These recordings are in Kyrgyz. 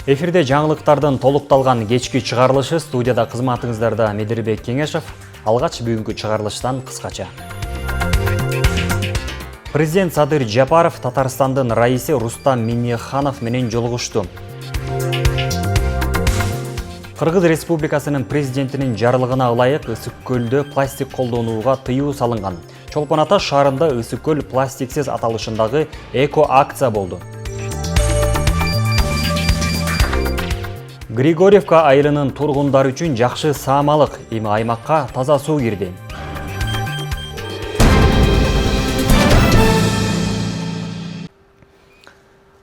Эфирде жаңылыктардын толукталган кечки чыгарылышы, студияда кызматыңыздарда Медирбек Кеңешов. Алгач бүгүнкү чыгарылыштан кыскача. Президент Садыр Жапаров Татарстандын раиси Рустам Минниханов менен жолугушту. Кыргыз Республикасынын президентинин жарлыгына ылайык Ысык көлдө пластик колдонууга тыюу салынган. Чолпон Ата шаарында Ысык көл пластиксиз аталышындагы эко акция болду. Григорьевка айылынын тургундары үчүн жакшы саамалык, эми аймакка таза суу кирди.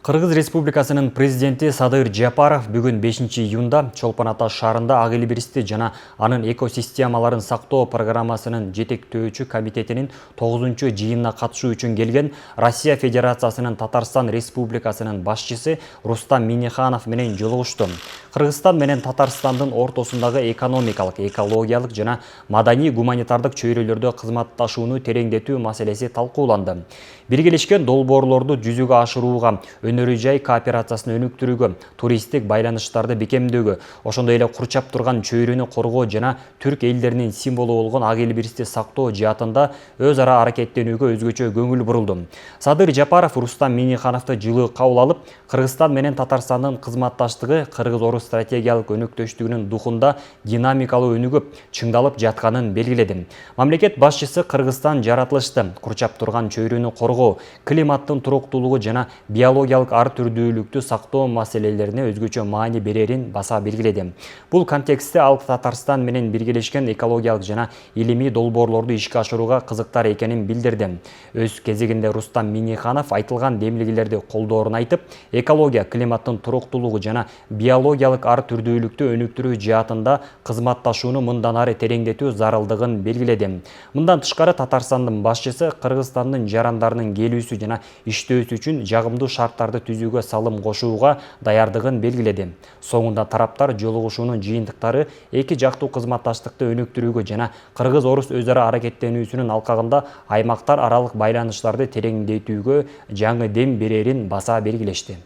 Кыргыз Республикасынын президенти Садыр Жапаров бүгүн 5-июнда Чолпон Ата шаарында Ак Элбиристи жана анын экосистемаларын сактоо программасынын жетектөөчү комитетинин 9-жыйынына катышуу үчүн келген Россия Федерациясынын Татарстан Республикасынын башчысы Рустам Минниханов менен жолугушту. Кыргызстан менен Татарстандын ортосундагы экономикалык, экологиялык жана маданий гуманитардык чөйрөлөрдө кызматташууну тереңдетүү маселеси талкууланды. Биргелешкен долбоорлорду жүзүгө ашырууга, өнөрү жай кооперациясын өнүктүрүүгө, туристтик байланыштарды бекемдөөгө, ошондой эле курчап турган чөйрөнү коргоо жана түрк элдеринин символу болгон Ак Элбиристи сактоо жаатында өз ара аракеттенүүгө өзгөчө көңүл бурулду. Садыр Жапаров Рустам Миннихановду жылы кабыл алып, Кыргызстан менен Татарстандын кызматташтыгы Кыргыз-Орус стратегиялык өнөктөштүгүнүн духунда динамикалуу өнүгүп, чыңдалып жатканын белгиледи. Мамлекет башчысы Кыргызстан жаратылышты, курчап турган чөйрөнү коргоо, климаттын туруктуулугу жана биологиялык ар түрдүүлүктү сактоо маселелерине өзгөчө маани берерин баса белгиледи. Бул контекстте ал Татарстан менен биргелешкен экологиялык жана илимий долбоорлорду ишке ашырууга кызыктар экенин билдирди. Өз кезегинде Рустам Минниханов айтылган демилгелерди колдоорун айтып, экология, климаттын туруктуулугу жана биологиялык ар түрдүүлүктү өнүктүрүү жаатында кызматташууну мындан ары тереңдетүү зарылдыгын белгиледи. Мындан тышкары Татарстандын башчысы Кыргызстандын жарандарынын келүүсү жана иштөөсү үчүн жагымдуу шарттарды түзүүгө салым кошууга даярдыгын белгиледи. Соңунда тараптар жолугушуунун жыйынтыктары эки жактуу кызматташтыкты өнүктүрүүгө жана Кыргыз-Орус өз ара аракеттенүүсүнүн алкагында аймактар аралык байланыштарды тереңдетүүгө жаңы дем берерин баса белгилешти.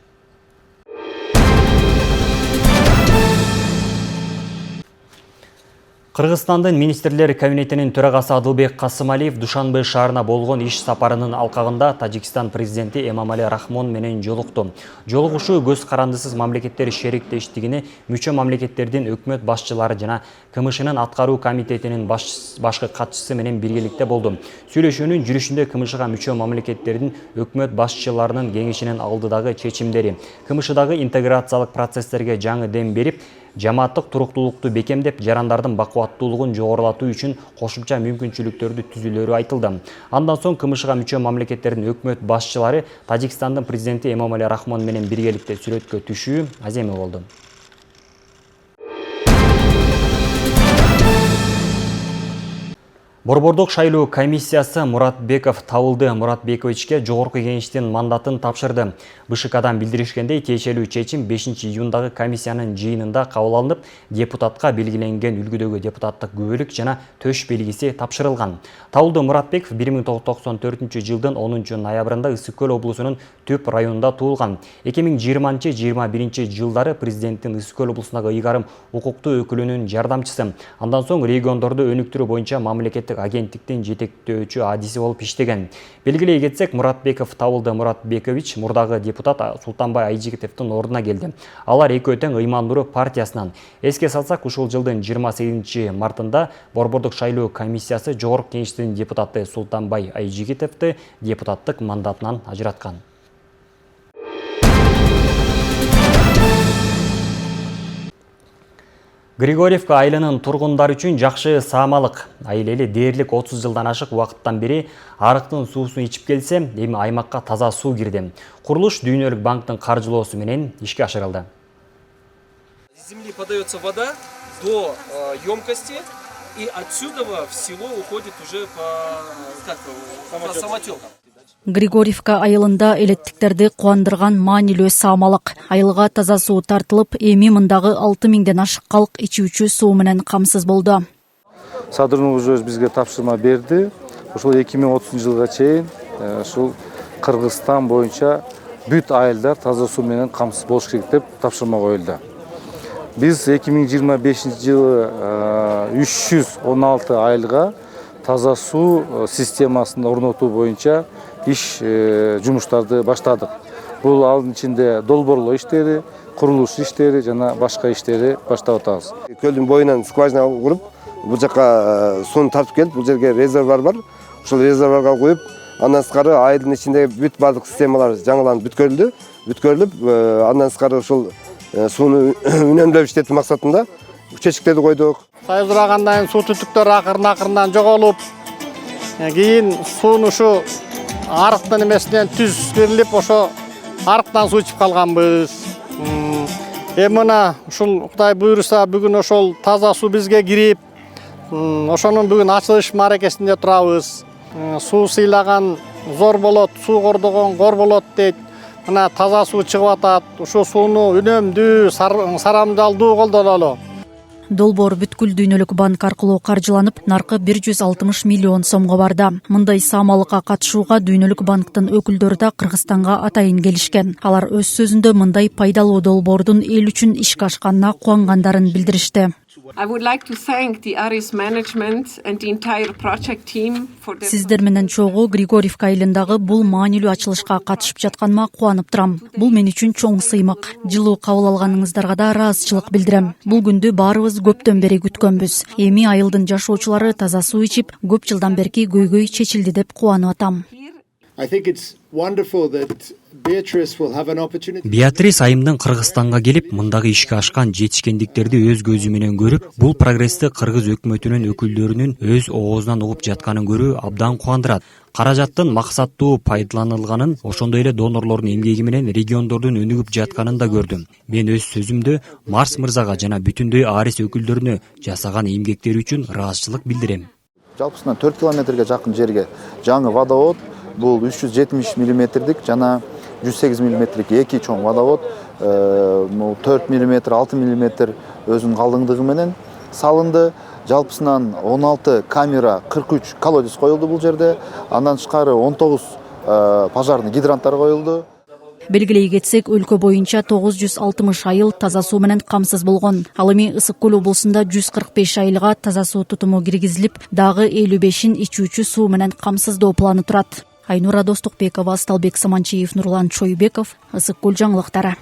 Кыргызстандын министрлер кабинетинин төрагасы Адылбек Касымалиев Душанбе шаарына болгон иш сапарынын алкагында Тажикстан президенти Эмомали Рахмон менен жолукту. Жолугушуу көз карандысыз мамлекеттер шериктештигине мүчө мамлекеттердин өкмөт башчылары жана КМШнын аткаруу комитетинин башкы катчысы менен биргеликте болду. Сүйлөшүүнүн жүрүшүндө КМШга мүчө мамлекеттердин өкмөт башчыларынын кеңешинин алдыдагы чечимдери, КМШдагы интеграциялык процесстерге жаңы дем берип, жамааттык туруктуулукту бекемдеп, жарандардын бакубаттуулугун жогорулатуу үчүн кошумча мүмкүнчүлүктөрдү түзүүлөрү айтылды. Андан соң КМШга мүчө мамлекеттердин өкмөт башчылары Тажикстандын президенти Эмомали Рахмон менен биргеликте сүрөткө түшүү аземи болду. Борбордук шайлоо комиссиясы Муратбеков Табылды Муратбековичке жогорку кеңештин мандатын тапшырды. БШКдан билдиришкендей, тиешелүү чечим 5-июндагы комиссиянын жыйынында кабыл алынып, депутатка белгиленген үлгүдөгү депутаттык күбөлүк жана төш белгиси тапшырылган. Табылды Муратбеков 1994 жылдын 10 ноябрында Ысык көл облусунун Түп районунда туулган. 2020-21 жылдары президенттин Ысык көл облусундагы ыйгарым укуктуу өкүлүнүн жардамчысы. Андан соң региондорду өнүктүрүү боюнча мамлекеттик агенттиктин жетектөөчү адиси болуп иштеген. Белгилей кетсек, Муратбеков Табылды Муратбекович мурдагы депутат Султанбай Айжигитовдун ордуна келди. Алар экөө тең ыймандуу партиясынан. Эске салсак, ушул жылдын 28-мартында Борбордук шайлоо комиссиясы жогорку кеңештин депутаты Султанбай Айжигитовду депутаттык мандатынан ажыраткан. Григорьевка айылынын тургундары үчүн жакшы саамалык. Айыл эли дээрлик 30 жылдан ашык убакыттан бери арыктын суусун ичип келсе, эми аймакка таза суу кирди. Курулуш Дүйнөлүк банктын каржылоосу менен ишке ашырылды. С земли подается вода до емкости, и отсюда в село уходит уже по самотекам. Григорьевка айылында элеттиктерди кубандырган маанилүү саамалык. Айылга таза суу тартылып, эми мындагы 6000ден ашык калк ичүүчү суу менен камсыз болду. Садырнов өз бизге тапшырма берди. Ошол 2030 жылга чейин ушул Кыргызстан боюнча бүт айылдар таза суу менен камсыз болуш керек деп тапшырма коюлду. Biz 2025 жылы 316 айылга таза суу системасын орнотуу боюнча иш жумуштарды баштадык. Бул алдын ичинде долбоорлоо иштери, курулуш иштери жана башка иштери баштап атабыз. Көлдүн боюнан скважина куруп, бул жака сууну тартып келип, бул жерге резервуар бар. Ошол резервуарга коюп, андан сырткары айылдын ичинде бүт бардык системалар жаңыланып бүткөрүлүп, андан сырткары ошол сууну үнөмдөп иштетүү максатында чечиктерди койдук. Сайыздыргандан суу түтүктөр акырын жоголуп, кийин сууну ушу арыктын эмесинен түз берилип, ошо арыктан суу ичип калганбыз. Эми мына ушул Кудай буйруса бүгүн ошол таза суу бизге кирип, ошонун бүгүн ачылыш мааракесинде турабыз. Суу сыйлаган зор болот, суу кордогон кор болот дейт. Мына таза суу чыгып атат. Ушул сууну үнөмдүү, сарамдалдуу колдонолу. Долбоор бүткүл дүйнөлүк банк аркылуу каржыланып, наркы 160 миллион сомго барды. Мындай саамалыкка катышууга дүйнөлүк банктын өкүлдөрү да Кыргызстанга атайын келишкен. Алар өз сөзүндө мындай пайдалуу долбоордун эл үчүн ишке ашканына кубангандарын билдиришти. I would like to thank the Aris management and the entire project team for their... Сиздер менен чогуу Григорьевка айылындагы бул маанилүү ачылышка катышып жатканыма кубанып турам. Бул мен үчүн чоң сыймык. Жылуу кабыл алганыңыздарга да ыраазычылык билдирем. Бул күндү баарыбыз көптөн бери күткөнбүз. Эми айылдын жашоочулары таза суу ичип, көп жылдан берки көйгөй чечилди деп кубанып атам. I think it's wonderful that Beatrice will have an opportunity. Беатрис айымдын Кыргызстанга келип, мындагы ишке ашкан жетишкендиктерди өз көзү менен көрүп, бул прогрессти кыргыз өкмөтүнүн өкүлдөрүнүн өз оозунан угуп жатканын көрүү абдан кубандырат. Каражаттын максаттуу пайдаланылганын, ошондой эле донорлордун эмгеги менен региондордун өнүгүп жатканын да көрдүм. Мен өз сөзүмдө Марс мырзага жана бүтүндөй Арис өкүлдөрүнө жасаган эмгектери үчүн ыраазычылык билдирем. Жалпысынан 4 километрге жакын жерге жаңы водовод, бул 370 мм жана 108 мм эки чоң водовод, 4 мм, 6 мм өзүнүн калдыңдыгы менен салынды. Жалпысынан 16 камера, 43 колодец коюлду бул жерде. Андан тышкары 19 пожарный гидранттар коюлду. Белгилей кетсек, өлкө боюнча 960 айыл таза суу менен камсыз болгон. Ал эми Ысык көл облусунда 145 айылга таза суу тутуму киргизилип, дагы 55-ин ичүүчү суу менен камсыздоо планы турат. Айнура Достукбекова, Сталбек Саманчиев, Нурлан Чойбеков, Ысык көл жаңылыктары.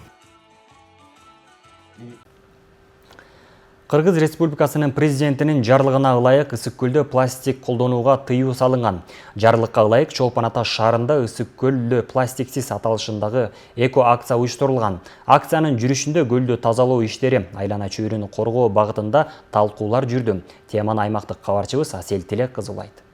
Кыргыз Республикасынын президентинин жарлыгына ылайык Ысык көлдө пластик колдонууга тыюу салынган. Жарлыкка ылайык Чолпон Ата шаарында Ысык көлдө пластиксиз аталышындагы эко акция уюштурулган. Акциянын жүрүшүндө көлдү тазалоо иштери, айлана чөйрөнү коргоо багытында талкуулар жүрдү. Теманы аймактык кабарчыбыз Асель Телек кызуулайт.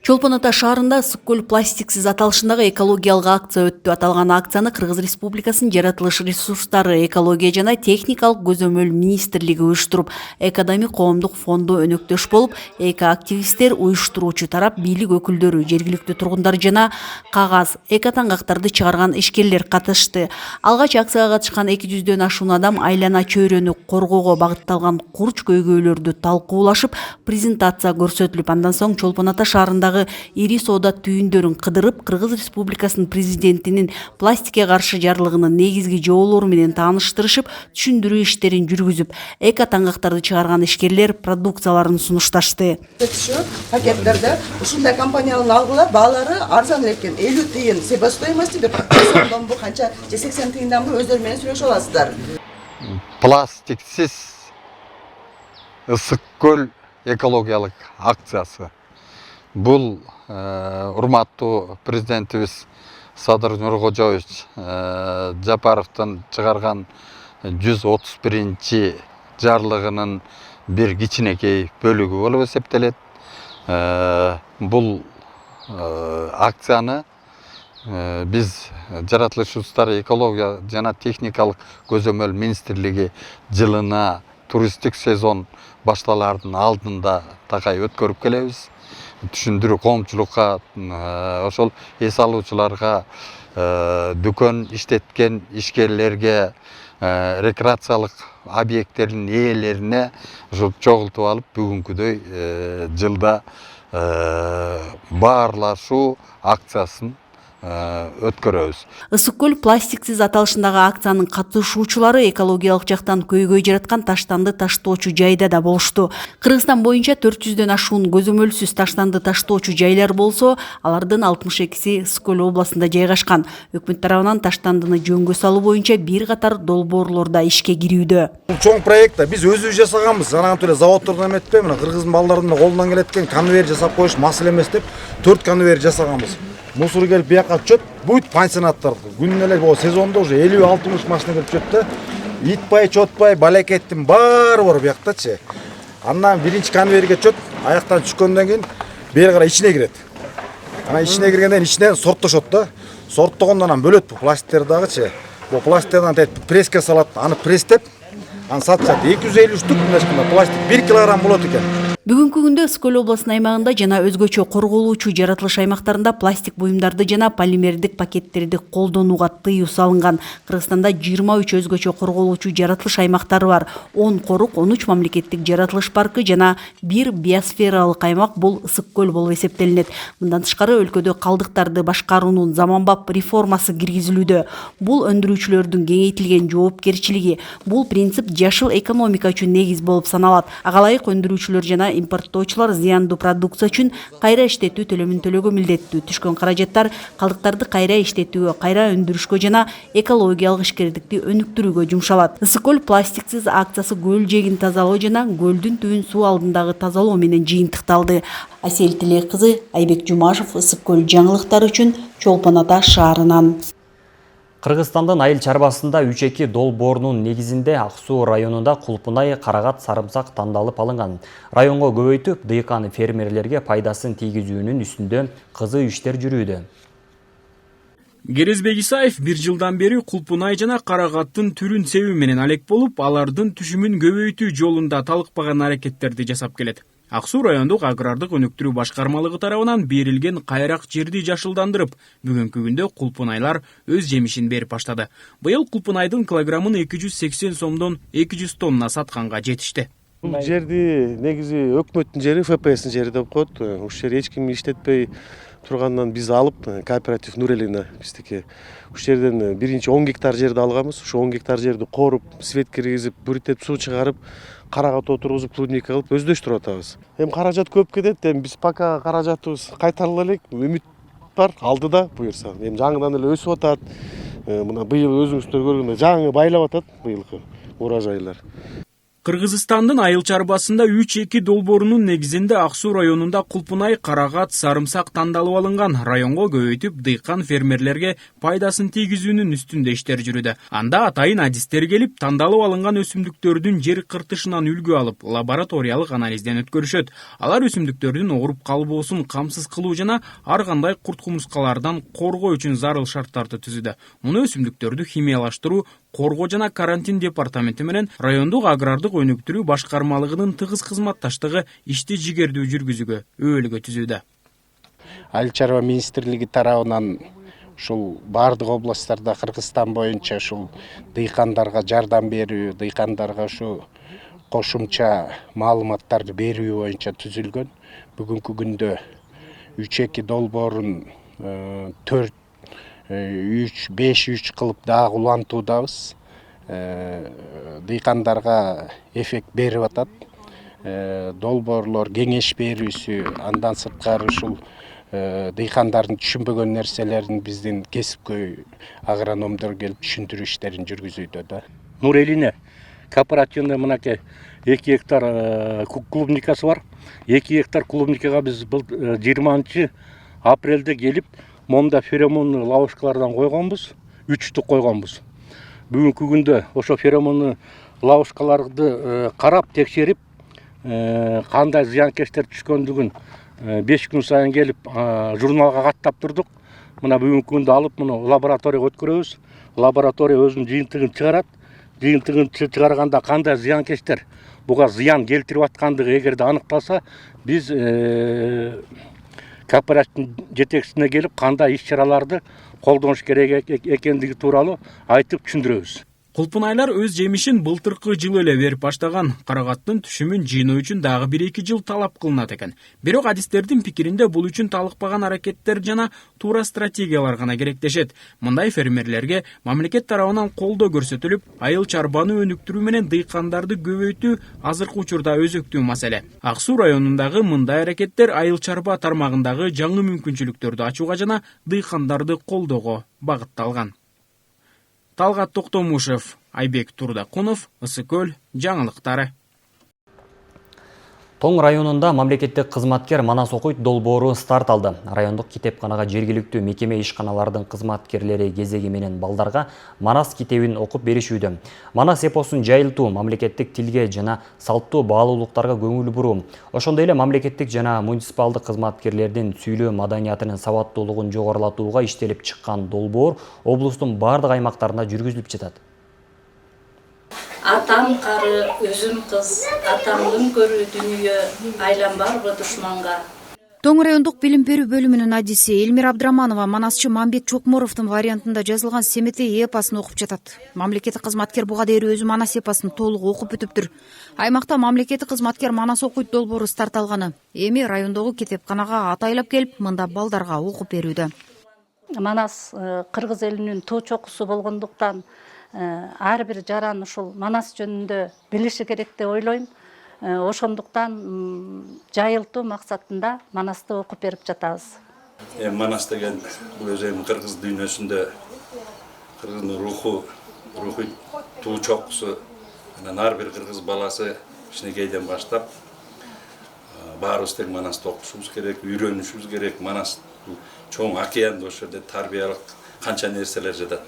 Чолпон Ата шаарында Ысык көл пластиксиз аталышындагы экологиялык акция өттү. Аталган акцияны Кыргыз Республикасынын жаратылыш ресурстары, экология жана техникалык көзөмөл министрлиги уюштуруп, Экодами коомдук фонду өнөктөш болуп, эко-активисттер, уюштуруучу тарап, бийлик өкүлдөрү, жергиликтүү тургундар жана кагаз, эко-таңгактарды чыгарган ишкерлер катышты. Алгач акцияга катышкан 200дөн ашуун адам айлана чөйрөнү коргоого багытталган курч көйгөйлөрдү талкуулашып, презентация көрсөтүлүп, андан соң Чолпон Ата шаарындагы ири соода түйүндөрүн кыдырып, Кыргыз Республикасынын президентинин пластикке каршы жарлыгынын негизги жоолору менен тааныштырышып, түшүндүрүү иштерин жүргүзүп, эко-таңгактарды чыгарган ишкерлер продукцияларын сунушташты. Пакеттерде ушундай компаниянын алгыла баалары арзан экен, 50 тыйын себестоимости бир 80 бу канча 80 тыйындан бу өздөрү менен сүйлөшүп аласыздар. Пластиксиз Ысык көл экологиялык акциясы. Бул урматтуу президентибиз Садыр Нуркожоевич Жапаровдун чыгарган 131-чи жарлыгынын бир кичинекей бөлүгү болуп эсептелет. Бул акцияны биз жаратылыш ресурстары, экология жана техникалык көзөмөл министрлиги жылына туристтик сезон башталаардын алдында такай өткөрүп келебиз. Түшүндүрүү коомчулукка, ошол эс алуучуларга, дүкөн иштеткен ишкерлерге, рекреациялык объекттердин ээлерине чогултуп алып, бүгүнкүдөй жылда баарлашуу акциясын өткөрөбүз. Ысык көл пластиксиз аталышындагы акциянын катышуучулары экологиялык жактан көйгөй жараткан таштанды таштоочу жайда да болушту. Кыргызстан боюнча 400дөн ашуун көзөмөлсүз таштанды таштоочу жайлар болсо, алардын 62си Ысык көл областында жайгашкан. Өкмөт тарабынан таштандыны жөнгө салуу боюнча бир катар долбоорлор да ишке кирүүдө. Бул чоң проект биз өзүбүз жасаганбыз. Анан эле заводдордон эметпей, мына кыргыздын балдарынын колунан келеткен конвейер жасап коюш маселе эмес деп 4 конвейер жасаганбыз. Мусор келип бияка түшөт, бүт пансионаттар күнүнө эле бул сезондо уже 50-60 машина келип түшөт да. Итбай, чотбай, балекеттин баары бар бияктачы. Андан биринчи конвейерге түшөт, аяктан түшкөндөн кийин бери карай ичине кирет. Анан ичине киргенден ичинен сорттошот да. Сорттогондон анан бөлөт бул пластиктер дагычы. Бул пластиктерден преске салат, аны престеп, аны сатышат. 250 штук мындай пластик 1 килограмм болот экен. Бүгүнкү күндө Ысык көл облусунун аймагында жана өзгөчө корголуучу жаратылыш аймактарында пластик буюмдарды жана полимердик пакеттерди колдонууга тыюу салынган. Кыргызстанда 23 өзгөчө корголуучу жаратылыш аймактары бар. 10 корук, 13 мамлекеттик жаратылыш паркы жана 1 биосфералык аймак бул Ысык көл болуп эсептелинет. Мындан тышкары өлкөдө калдыктарды башкаруунун заманбап реформасы киргизилүүдө. Бул өндүрүүчүлөрдүн кеңейтилген жоопкерчилиги. Бул принцип жашыл экономика үчүн негиз болуп саналат. Ага ылайык өндүрүүчүлөр жана импорттоочулар зыяндуу продукция үчүн кайра иштетүү төлөмүн төлөөгө милдеттүү. Түшкөн каражаттар калдыктарды кайра иштетүүгө, кайра өндүрүшкө жана экологиялык ишкердикти өнүктүрүүгө жумшалат. Ысык көл пластиксиз акциясы көл жээгин тазалоо жана көлдүн түбүн суу алдындагы тазалоо менен жыйынтыкталды. Асель Тилек кызы, Айбек Жумашев, Ысык көл жаңылыктары үчүн Чолпон Ата шаарынан. Кыргызстандын айыл чарбасында 3-2 долбоорунун негизинде Ак Суу районунда кулпунай, карагат, сарымсак тандалып алынган. Районго көбөйтүп, дыйкан фермерлерге пайдасын тийгизүүнүн үстүндө кызуу иштер жүрүүдө. Керезбек Исаев 1 жылдан бери кулпунай жана карагаттын түрүн себүү менен алек болуп, алардын түшүмүн көбөйтүү жолунда талыкпаган аракеттерди жасап келет. Ак Суу райондук агрардык өнүктүрүү башкармалыгы тарабынан берилген кайрак жерди жашылдандырып, бүгүнкү күндө кулпунайлар өз жемишин берип баштады. Быйыл кулпунайдын килограммын 280 сомдон 200 тонна сатканга жетишти. Бул жерди негизи өкмөттүн жери, ФПСтин жери деп коет. Ушул жер эч ким иштетпей тургандан биз алып, кооператив Нурелина биздики. Ушул жерден биринчи 10 гектар жерди алганбыз. Ошо 10 гектар жерди коруп, свет киргизип, бүрүтүп, суу чыгарып, карагат отургузуп, клубника кылып өздөштүрүп атабыз. Эми каражат көп кетет, эми биз пока каражатыбыз кайтарыла элек, үмүт бар, алдыда буюрса. Эми жаңыдан эле өсүп атат. Мына быйыл өзүңүздөр көргөндөй жаңы байлап атат быйылкы урожайлар. Кыргызстандын айыл чарбасында 3-2 долбоорунун негизинде Ак Суу районунда кулпунай, карагат, сарымсак тандалып алынган. Районго көбөйтүп, дыйкан фермерлерге пайдасын тийгизүүнүн үстүндө иштер жүрүүдө. Анда атайын адистер келип, тандалып алынган өсүмдүктөрдүн жер кыртышынан үлгү алып, лабораториялык анализден өткөрүшөт. Алар өсүмдүктөрдүн ооруп калбоосун камсыз кылуу жана ар кандай курт-кумурскалардан коргоо үчүн зарыл шарттарды түзүүдө. Муну өсүмдүктөрдү химиялаштыруу, коргоо жана карантин департаменти менен райондук агрардык өнүктүрүү башкармалыгынын тыгыз кызматташтыгы ишти жигердүү жүргүзүүгө өбөлгө түзүүдө. Айыл чарба министрлиги тарабынан ушул бардык областтарда Кыргызстан боюнча ушул дыйкандарга жардам берүү, дыйкандарга ушу кошумча маалыматтарды берүү боюнча түзүлгөн. Бүгүнкү күндө 3-2 долбоорун 4 3-5-3 кылып дагы улантуудабыз. Дыйкандарга эффект берип атат. Долбоорлор кеңеш берүүсү, андан сырткары ушул дыйкандардын түшүнбөгөн нерселерин биздин кесипкөй агрономдор келип түшүндүрүү иштерин жүргүзүүдө да. Нурелина кооперативный мынакей 2 гектар клубникасы бар. 2 гектар клубникага биз 20 апрелде келип монда феромон лавушкалардан койгонбуз, 3 штук койгонбуз. Бүгүнкү күндө ошо феромон лавушкаларды карап, текшерип, кандай зыянкечтер түшкөндүгүн 5 күн сайын келип журналга каттап турдук. Мына бүгүнкү күндө алып, муну лабораторияга өткөрөбүз. Лаборатория өзүнүн жыйынтыгын чыгарат. Жыйынтыгын чыгарганда кандай зыянкечтер буга зыян келтирип аткандыгы эгерде аныкталса, биз кооперативдин жетекчисине келип кандай иш чараларды колдонуш керек экендиги тууралуу айтып түшүндүрөбүз. Кулпунайлар өз жемишин былтыркы жылы эле берип баштаган. Карагаттын түшүмүн жыйноо үчүн дагы 1-2 жыл талап кылынат экен. Бирок адистердин пикиринде бул үчүн талыкпаган аракеттер жана туура стратегиялар гана керектешет. Мындай фермерлерге мамлекет тарабынан колдоо көрсөтүлүп, айыл чарбаны өнүктүрүү менен дыйкандарды көбөйтүү азыркы учурда өзөктүү маселе. Ак Суу районундагы мындай аракеттер айыл чарба тармагындагы жаңы мүмкүнчүлүктөрдү ачууга жана дыйкандарды колдоого багытталган. Талгат Токтомушев, Айбек Турдакунов, Ысыкөл жаңылыктары. Тоң районунда мамлекеттик кызматкер Манас окуйт долбоору старт алды. Райондук китепканага жергиликтүү мекеме ишканалардын кызматкерлери кезеги менен балдарга Манас китебин окуп беришүүдө. Манас эпосун жайылтуу, мамлекеттик тилге жана салттуу баалуулуктарга көңүл буруу, ошондой эле мамлекеттик жана муниципалдык кызматкерлердин сүйлөө маданиятынын сабаттуулугун жогорулатууга иштелип чыккан долбоор облустун бардык аймактарында жүргүзүлүп жатат. Атам кары, өзүм кыз, атамдын көрүү дүнүйө, айланбарбы душманга. Тоң райондук билим берүү бөлүмүнүн адиси Элмира Абдраманова Манасчы Мамбет Чокморовдун вариантында жазылган Семетей эпосын окуп жатат. Мамлекеттик кызматкер буга дейин өзү Манас эпосын толук окуп бүтүптүр. Аймакта мамлекеттик кызматкер Манас окуйт долбоору старт алганы. Эми райондогу китепканага атайлап келип, мында балдарга окуп берүүдө. Манас кыргыз элинин туу чокусу болгондуктан ар бир жаран ушул Манас жөнүндө билиши керек деп ойлойм. Ошондуктан жайылтуу максатында Манасты окуп берип жатабыз. Манас деген бул өзү кыргыз дүйнөсүндө кыргыздын руху туу чокусу, ар бир кыргыз баласы кичинекейден баштап баарыбыз тең Манасты окушубуз керек, үйрөнүшүбүз керек. Манас чоң океанда ошол жерде тарбиялык канча нерселер жатат.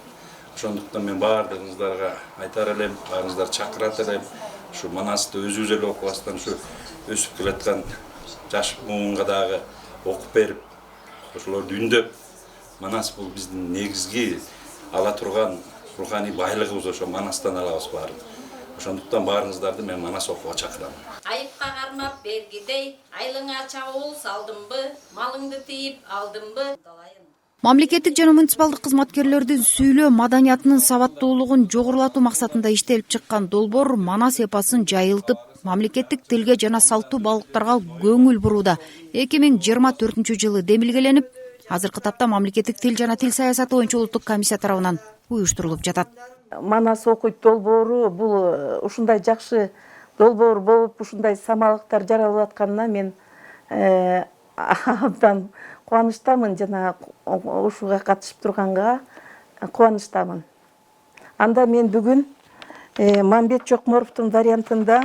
Ошондуктан мен баардыгыңыздарга айтар элем, баарыңыздарды чакырат элем. Ушу Манасты өзүбүз эле окубастан ушу өсүп келаткан жаш муунга дагы окуп берип, ошолорду үндөп, Манас бул биздин негизги ала турган руханий байлыгыбыз, ошо Манастан алабыз баарын. Ошондуктан баарыңыздарды мен Манас окууга чакырам. Айыпка кармап бергидей, айлыңа чабуул салдымбы, малыңды тийип алдымбы? Мамлекеттик жана муниципалдык кызматкерлердин сүйлөө маданиятынын сабаттуулугун жогорулатуу максатында иштелип чыккан долбоор Манас эпосын жайылтып, мамлекеттик тилге жана салттуу баалуулуктарга көңүл бурууда 2024-жылы демилгеленип, азыркы тапта мамлекеттик тил жана тил саясаты боюнча улуттук комиссия тарабынан уюштурулуп жатат. Манас окуйт долбоору бул ушундай жакшы долбоор болуп, ушундай самалыктар жаралып атканына мен абдан кубанычтамын, жана ушуга катышып турганга кубанычтамын. Анда мен бүгүн Мамбет Чокморовдун вариантында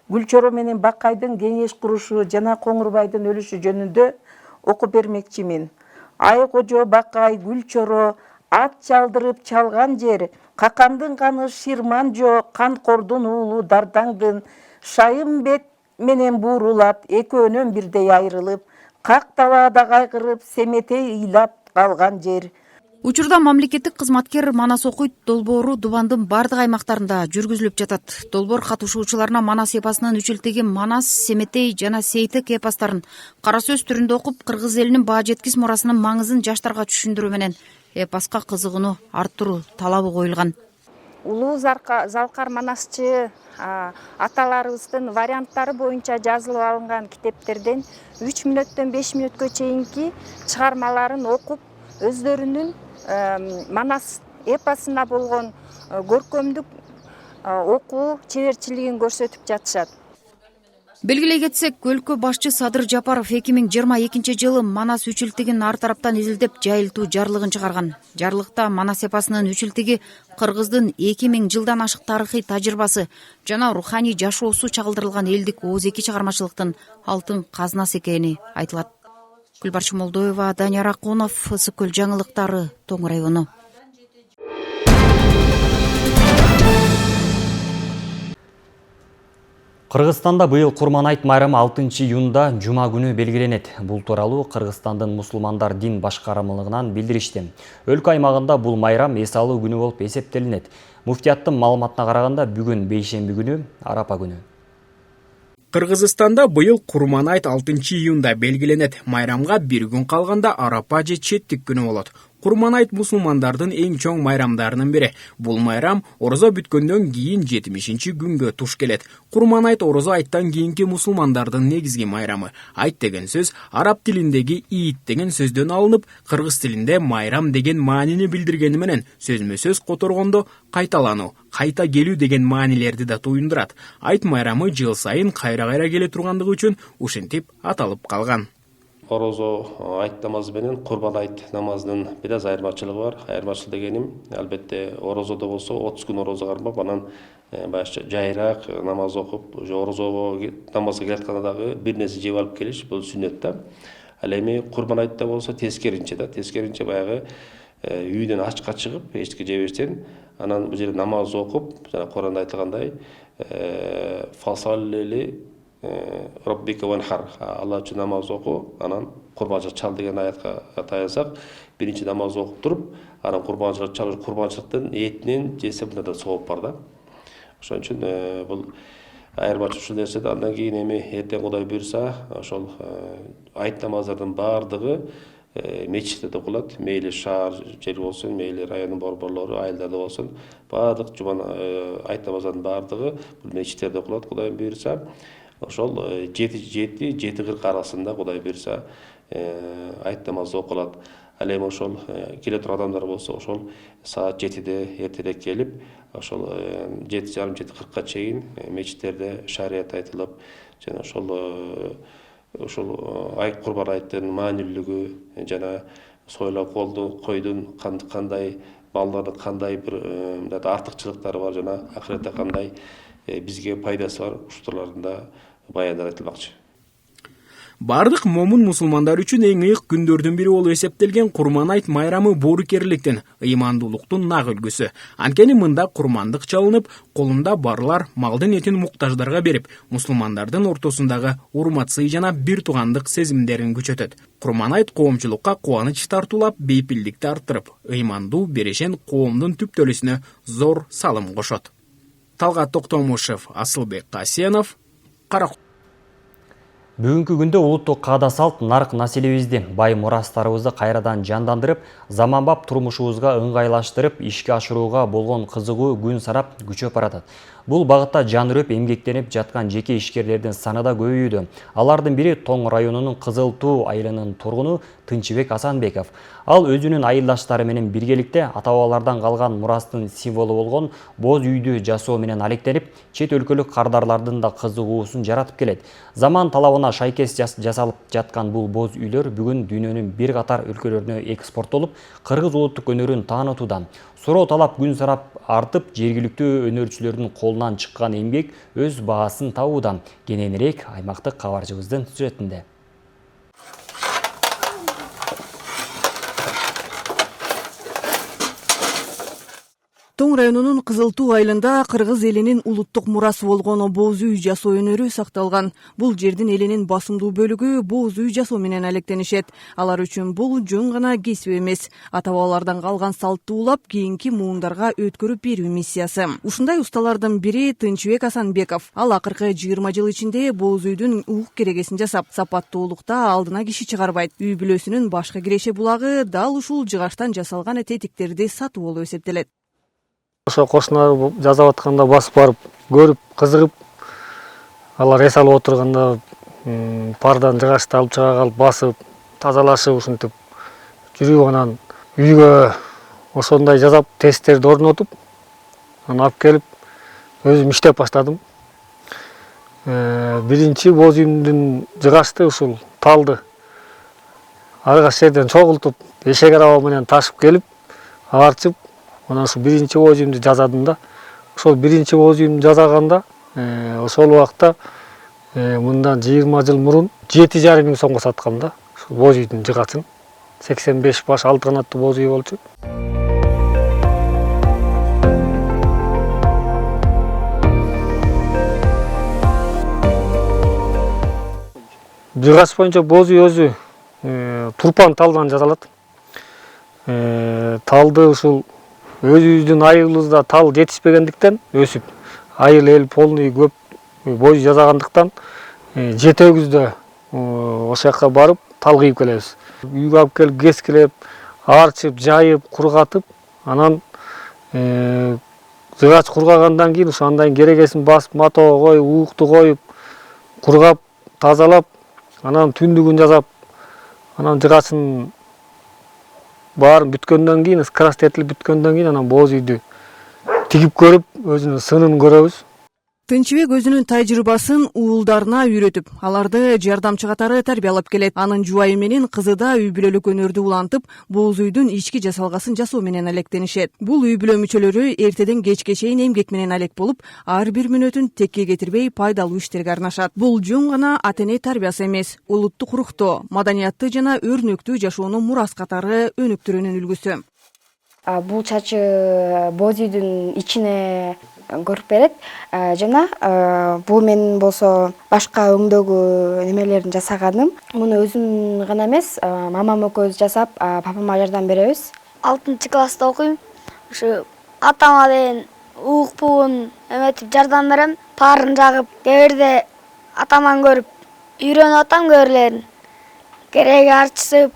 Гүлчөрө менен Бакайдын кеңеш курушу жана Коңурбайдын өлүшү жөнүндө окуп бермекчимин. Ай кожо Бакай, Гүлчөрө ат чалдырып чалган жер, какандын каны ширман жо, канкордун уулу Дардаңдын шайым бет менен буурулат, экөөнөн бирдей айрылып, как талаада кайгырып, Семетей ыйлап калган жер. Учурда мамлекеттик кызматкер Манас окуйт долбоору Дубандын бардык аймактарында жүргүзүлүп жатат. Долбоор катышуучуларына Манас эпосунун үчөлтеги Манас, Семетей жана Сейтек эпостарын кара сөз түрүндө окуп, кыргыз элинин баа жеткис мурасынын маңызын жаштарга түшүндүрүү менен эпоска кызыгууну арттыруу талабы коюлган. Улуу Залкар Манасчы аталарыбыздын варианттары боюнча жазылып алынган китептерден 3 мүнөттөн 5 мүнөткө чейинки чыгармаларын окуп, өздөрүнүн Манас эпосуна болгон көркөмдүк окуу чеберчилигин көрсөтүп жатышат. Белгилей кетсек, өлкө башчы Садыр Жапаров 2022-жылы Манас үчүлтигин ар тараптан изилдеп жайылтуу жарлыгын чыгарган. Жарлыкта Манас эпосунун үчүлтиги кыргыздын 2000 жылдан ашык тарыхый тажрыйбасы жана руханий жашоосу чагылдырылган элдик ооз-эки чыгармачылыктын алтын казынасы экени айтылат. Гүлбарчы Молдоева, Данияр Акунов, Ысыкөл жаңылыктары, Тоң району. Кыргызстанда быйыл Курман айт майрамы 6-июнда жума күнү белгиленет. Бул тууралуу Кыргызстандын мусулмандар дин башкармалыгынан билдиришти. Өлкө аймагында бул майрам эс алуу күнү болуп эсептелинет. Муфтияттын маалыматына караганда бүгүн бейшемби күнү Арапа күнү. Кыргызстанда быйыл Курман айт 6-июнда белгиленет. Майрамга бир күн калганда Арапа же четтик күнү болот. Курманайт мусулмандардын эң чоң майрамдарынын бири. Бул майрам орозо бүткөндөн кийин 70-күнгө туш келет. Курманайт орозо айттан кийинки мусулмандардын негизги майрамы. Айт деген сөз араб тилиндеги иит деген сөздөн алынып, кыргыз тилинде майрам деген маанини билдиргени менен сөзмө-сөз которгондо кайталануу, кайта келүү деген маанилерди да туюндурат. Айт майрамы жыл сайын кайра-кайра келе тургандыгы үчүн ушинтип аталып калган. Орозо айт намазы менен Курбан айт намазынын бир аз айырмачылыгы бар. Айырмачылык дегеним, албетте орозодо болсо 30 күн орозо кармап, анан башка жайраак намаз окуп, орозого намазга келатканда дагы бир нерсе жеп алып келиш, бул сүннөт да. Ал эми Курбан айтта болсо тескеринче да, тескеринче баягы үйдөн ачка чыгып, эчки жебестен, анан бул жерде намаз окуп, жана Куранда айтылгандай, фасалли Роббика ванхар, Алла үчүн намаз оку, анан курбанчылык чал деген аятка таянсак, биринчи намаз окуп туруп, анан курбанчылык чалып, курбанчылыктын этинен жесе мында да сооп бар да. Ошон үчүн бул айырмачылык ушул нерсе да. Андан кийин эми эртең Кудай буйрса, ошол айт намаздардын баардыгы мечитте окулат. Мейли шаар жер болсун, мейли райондун борборлору, айылдарда болсун, баардык жуман айт намаздардын баардыгы бул мечиттерде окулат. Кудай буйрса, ошол 7:40 арасында Кудай буйрса айт намазы окулат. Ал эми ошол келе турган адамдар болсо, ошол саат 7-де эртерээк келип, ошол 7:30-7:40 чейин мечиттерде шарият айтылып, жана ошол Курбан айттын маанилүүлүгү жана сойлоп койдун кандай балдардын кандай бир артыкчылыктары бар жана акыретте кандай бизге пайдасы бар, ушулардын баяндар айтылмакчы. Бардык момун мусулмандар үчүн эң ыйык күндөрдүн бири болуп эсептелген Курман айт майрамы боорукерликтин, ыймандуулуктун нак үлгүсү. Анткени мында курмандык чалынып, колунда барлар малдын этин муктаждарга берип, мусулмандардын ортосундагы урмат-сый жана бир туугандык сезимдерин күчөтөт. Курман айт коомчулукка кубаныч тартуулап, бейпилдикти арттырып, ыймандуу, берешен коомдун түптөлүсүнө зор салым кошот. Талгат Токтомушев, Асылбек Касенов, Карак. Бүгүнкү күндө улуттук каада салт нарк населебизди, бай мурастарыбызды кайрадан жандандырып, заманбап турмушубузга ыңгайлаштырып, ишке ашырууга болгон кызыгуу күн сарап күчөп баратат. Бул багытта жан үрөп эмгектенип жаткан жеке ишкерлердин саны да көбөйүүдө. Алардын бири Тоң районунун Кызыл Туу айылынын тургуну Тынчыбек Асанбеков. Ал өзүнүн айылдаштары менен биргеликте ата-бабалардан калган мурастын символу болгон боз үйдү жасоо менен алектенип, чет өлкөлүк кардарлардын да кызыгуусун жаратып келет. Заман талабына шайкес жасалып жаткан бул боз үйлөр бүгүн дүйнөнүн бир катар өлкөлөрүнө экспорттолуп, кыргыз улуттук өнөрүн таанытууда. Суроо талап күн сарап артып, жергиликтүү өнөрчүлөрдүн колунан чыккан эмгек өз баасын табууда. Кененирээк аймактык кабарчыбыздын сүрөтүндө. Тоң районунун Кызыл Туу айылында кыргыз элинин улуттук мурасы болгон боз үй жасоо өнөрү сакталган. Бул жердин элинин басымдуу бөлүгү боз үй жасоо менен алектенишет. Алар үчүн бул жөн гана кесип эмес, ата-бабалардан калган салтты улап, кийинки муундарга өткөрүп берүү миссиясы. Ушундай усталардын бири Тынчыбек Асанбеков. Ал акыркы 20 жыл ичинде боз үйдүн ук керегесин жасап, сапаттуулукта алдына киши чыгарбайт. Үй бүлөсүнүн башкы киреше булагы дал ушул жыгаштан жасалган тетиктерди сатуу болуп эсептелет. Ошо кошуналар жасап атканда басып барып, көрүп, кызыгып, алар эс алып отурганда пардан жыгачты алып чыга калып басып, тазалашып, ушинтип жүрүп анан үйгө ошондой жасап тесттерди орнотуп, анан алып келип өзүм иштеп баштадым. Биринчи боз үйүмдүн жыгачты ушул талды ар кайсы жерден чогултуп, эшек араба менен ташып келип, аарчып, анан ошо биринчи боз үйүмдү жасадым да. Ошол биринчи боз үйүмдү жасаганда, ошол убакта мындан 20 жыл мурун 7,5 миң сомго саткам да. Ошол боз үйдүн жыгачын. 85 баш 6 канаттуу боз үй болчу. Жыгач боюнча боз үй өзү турпан талдан жасалат. Талды ушул өзүбүздүн айылыбызда тал жетишпегендиктен өсүп, айыл эл полный көп боз үй жасагандыктан жетегибизде ошол жака барып тал кыйып келебиз. Үйгө алып келип кескилеп, арчып, жайып, кургатып, анан жыгач кургагандан кийин ошо андан керегесин басып, матоо коюп, уукту коюп, кургап, тазалап, анан түндүгүн жасап, анан жыгачын баарын бүткөндөн кийин, скраст этилип бүткөндөн кийин анан боз үйдү тигип көрүп, өзүнүн сынын көрөбүз. Тынчыбек өзүнүн тажрыйбасын уулдарына үйрөтүп, аларды жардамчы катары тарбиялап келет. Анын жубайы менен кызы да үй бүлөлүк өнөрдү улантып, боз үйдүн ички жасалгасын жасоо менен алектенишет. Бул үй бүлө мүчөлөрү эртеден кечке чейин эмгек менен алек болуп, ар бир мүнөтүн текке кетирбей пайдалуу иштерге арнашат. Бул жөн гана ата-эне тарбиясы эмес, улуттук рухтоо, маданиятты жана өрнөктүү жашоону мурас катары өнүктүрүүнүн үлгүсү. Бул чачы боз үйдүн ичине көрүп берет жана бул менин болсо башка өңдөгү немелерин жасаганым. Муну өзүм гана эмес, мамам экөөбүз жасап, папама жардам беребиз. 6-класста окуйм. Ушу атама деген уук буун эметип жардам берем. Парын жагып, кээ атаман көрүп үйрөнүп атам көрлерин. Кереги арчысып.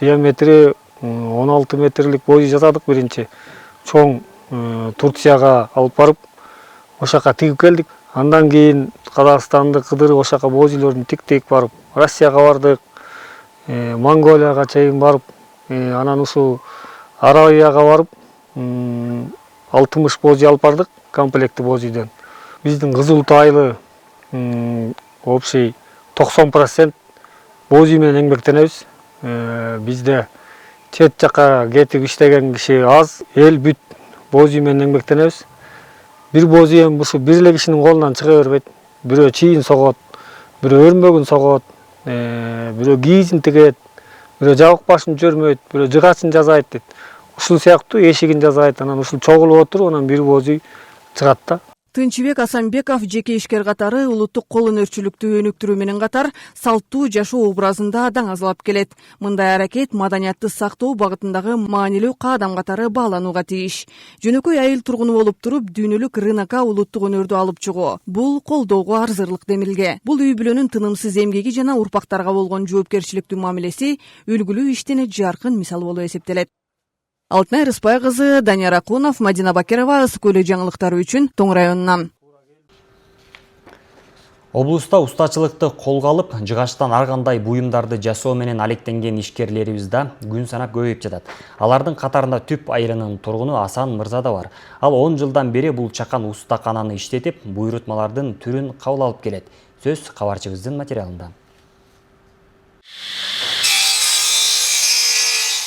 Диаметри 16 метрлик боз үй жасадык биринчи. Чоң Турцияга алып барып, ошака тигип келдик. Андан кийин Казакстанды кыдырып, ошака боз үйлөрдүн тиктейик барып, Россияга бардык, Монголияга чейин барып, анан ушул Арабияга барып, 60 боз үй алып бардык, комплекти боз үйдөн. Биздин кызыл айлы общий 90% боз үй менен эмгектенебиз. Бизде чет жака кетип иштеген киши аз, эл бүт боз үй менен эмгектенебиз. Бир боз үй ушу бир эле кишинин колунан чыга бербейт. Бирөө чийин согот, бирөө өрмөгүн согот, бирөө кийизин тигет, бирөө жабык башын жөрмөйт, бирөө жыгачын жасайт дейт. Ушул сыяктуу эшигин жасайт, анан ушул чогулуп отуруп, анан бир боз үй чыгат да. Тынчыбек Асанбеков жеке ишкер катары улуттук кол өнөрчүлүктү өнүктүрүү менен катар салттуу жашоо образында даңазалап келет. Мындай аракет маданиятты сактоо багытындагы маанилүү каадам катары бааланууга тийиш. Жөнөкөй айыл тургуну болуп туруп, дүйнөлүк рынокко улуттук өнөрдү алып чыгуу. Бул колдоого арзырлык демилге. Бул үй бүлөнүн тынымсыз эмгеги жана урпактарга болгон жоопкерчиликтүү мамилеси үлгүлүү иштин жаркын мисалы болуп эсептелет. Алтынай Рыспай кызы, Данияр Акунов, Мадина Бакирова, Ысык көлү жаңылыктары үчүн Тоң районунан. Облуста устачылыкты колго алып, жыгачтан ар кандай буюмдарды жасоо менен алектенген ишкерлерибиз да күн санап көбөйүп жатат. Алардын катарында Түп айылынын тургуну Асан мырза да бар. Ал 10 жылдан бери бул чакан устакананы иштетип, буйрутмалардын түрүн кабыл алып келет. Сөз кабарчыбыздын материалында.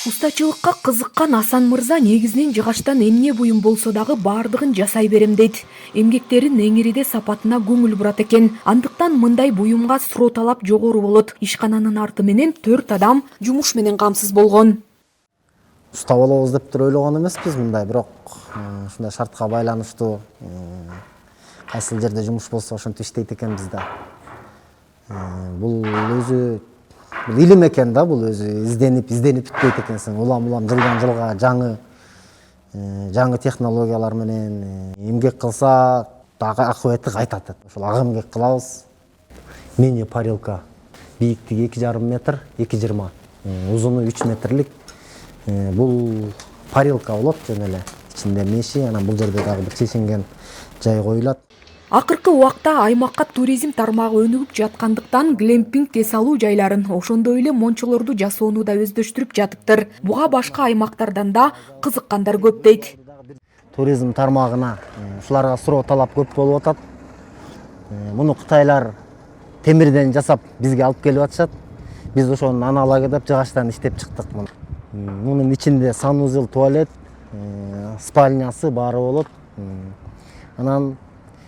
Устачылыкка кызыккан Асан мырза негизинен жыгачтан эмне буюм болсо дагы бардыгын жасай берем дейт. Эмгектерин эңириде сапатына көңүл бурат экен. Андыктан мындай буюмга суроо талап жогору болот. Ишкананын арты менен 4 адам жумуш менен камсыз болгон. Уста болобуз деп туруп ойлогон эмеспиз мындай, бирок ушундай шартка байланыштуу кайсыл жерде жумуш болсо ошентип иштейт экенбиз да. Бул өзү илим экен да, бул өзү изденип бүтпөйт экенсиң. Улам жылдан жылга жаңы технологиялар менен эмгек кылса дагы акыбети кайтат. Ошол ак эмгек кылабыз. Мини парилка. Бийиктиги 2,5 метр, 2,20. Узуну 3 метрлик. Бул парилка болот жөн эле. Ичинде меши, анан бул жерде дагы бир чечинген жай коюлат. Акыркы убакта аймакка туризм тармагы өнүгүп жаткандыктан глемпинг тес алуу жайларын, ошондой эле мончолорду жасоону да өздөштүрүп жатыптыр. Буга башка аймактардан да кызыккандар көп дейт. Туризм тармагына ушуларга суроо талап көп болуп атат. Муну кытайлар темирден жасап бизге алып келип атышат. Биз ошонун аналогу деп жыгачтан иштеп чыктык. Мунун ичинде санузел, туалет, спальнясы баары болот. Анан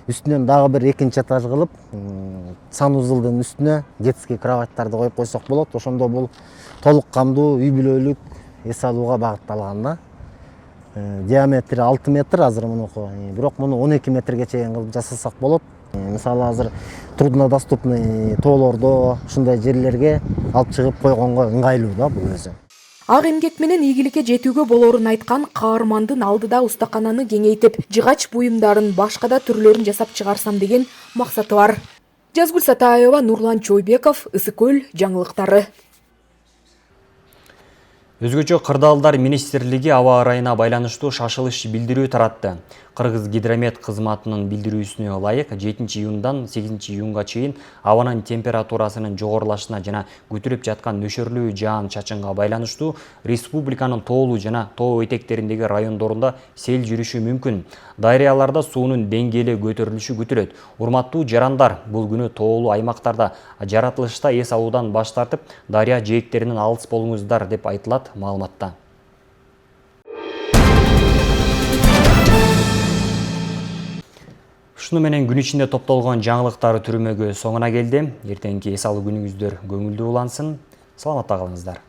үстүнөн дагы бир экинчи этаж кылып, санузелдин үстүнө детский кроваттарды коюп койсок болот. Ошондо бул толук камдуу үй бүлөлүк эс алууга багытталган да. Диаметри 6 метр азыр мунуку. Бирок муну 12 метрге чейин кылып жасасак болот. Мисалы азыр труднодоступный тоолордо ушундай жерлерге алып чыгып койгонго ыңгайлуу да бул өзү. Ак эмгек менен ийгиликке жетүүгө болорун айткан каармандын алдыда устакананы кеңейтип, жыгач буюмдарын башка да түрлөрүн жасап чыгарсам деген максаты бар. Жазгүл Сатаева, Нурлан Чойбеков, Ысык көл жаңылыктары. Өзгөчө Кырдаалдар министрлиги аба ырайына байланыштуу шашылыш билдирүү таратты. Кыргыз гидромет кызматынын билдирүүсүнө ылайык 7 июндан 8 июнга чейин абанын температурасынын жогорулашына жана көтөрүп жаткан нөшөрлүү жаан чачынга байланыштуу республиканын тоолуу жана тоо этектериндеги райондорунда сел жүрүшү мүмкүн. Дарыяларда суунун деңгээли көтөрүлүшү күтүлөт. Урматтуу жарандар, бул күнү тоолуу аймактарда жаратылышта эс алуудан баш тартып, дарыя жээктеринен алыс болуңуздар деп айтылат маалыматта. Ушуну менен күн ичинде топтолгон жаңылыктар түрмөгү соңуна келди. Эртеңки эс алуу күнүңүздөр көңүлдүү улансын. Саламатта калыңыздар.